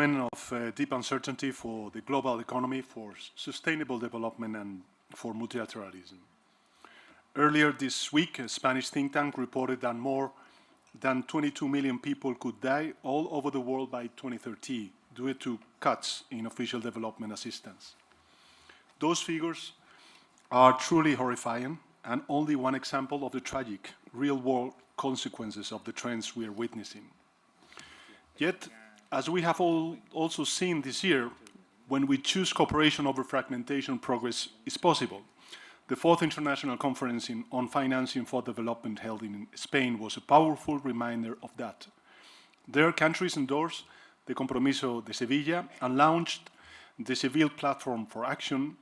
moment of deep uncertainty for the global economy, for sustainable development, and for multilateralism. Earlier this week, a Spanish think tank reported that more than 22 million people could die all over the world by 2030 due to cuts in official development assistance. Those figures are truly horrifying and only one example of the tragic, real-world consequences of the trends we are witnessing. Yet, as we have also seen this year, when we choose cooperation over fragmentation, progress is possible. The fourth International Conference on Financing for Development held in Spain was a powerful reminder of that. There, countries endorsed the Compromiso de Sevilla and launched the Seville Platform for Action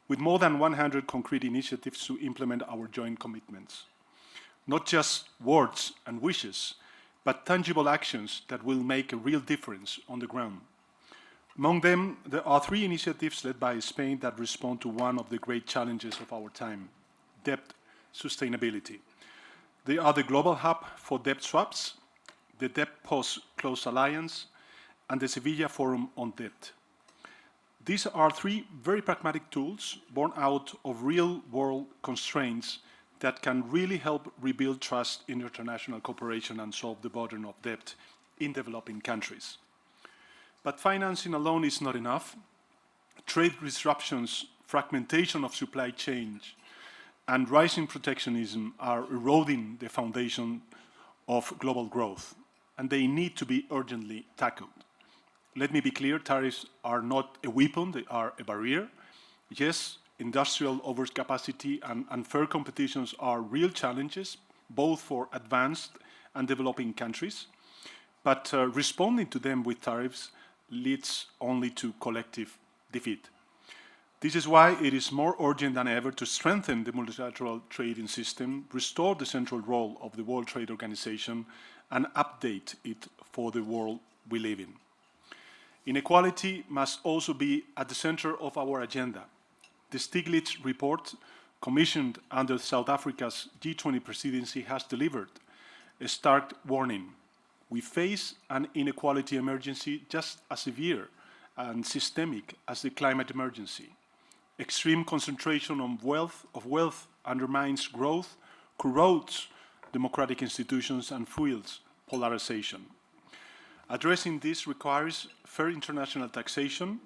with more than 100 concrete initiatives to implement our joint commitments. Not just words and wishes, but tangible actions that will make a real difference on the ground. Among them, there are 3 initiatives led by Spain that respond to one of the great challenges of our time: debt sustainability. They are the Global Hub for Debt Swaps, the Debt Post-Close Alliance, and the Sevilla Forum on Debt. These are 3 very pragmatic tools born out of real-world constraints that can really help rebuild trust in international cooperation and solve the burden of debt in developing countries. But financing alone is not enough. Trade disruptions, fragmentation of supply chains, and rising protectionism are eroding the foundation of global growth, and they need to be urgently tackled. Let me be clear, tariffs are not a weapon, they are a barrier. Yes, industrial overcapacity and unfair competitions are real challenges, both for advanced and developing countries, but responding to them with tariffs leads only to collective defeat. This is why it is more urgent than ever to strengthen the multilateral trading system, restore the central role of the World Trade Organization, and update it for the world we live in. Inequality must also be at the center of our agenda. The Stiglitz report, commissioned under South Africa's G20 presidency, has delivered a stark warning. We face an inequality emergency just as severe and systemic as the climate emergency. Extreme concentration of wealth undermines growth, corrodes democratic institutions, and fuels polarization. Addressing this requires fair international taxation,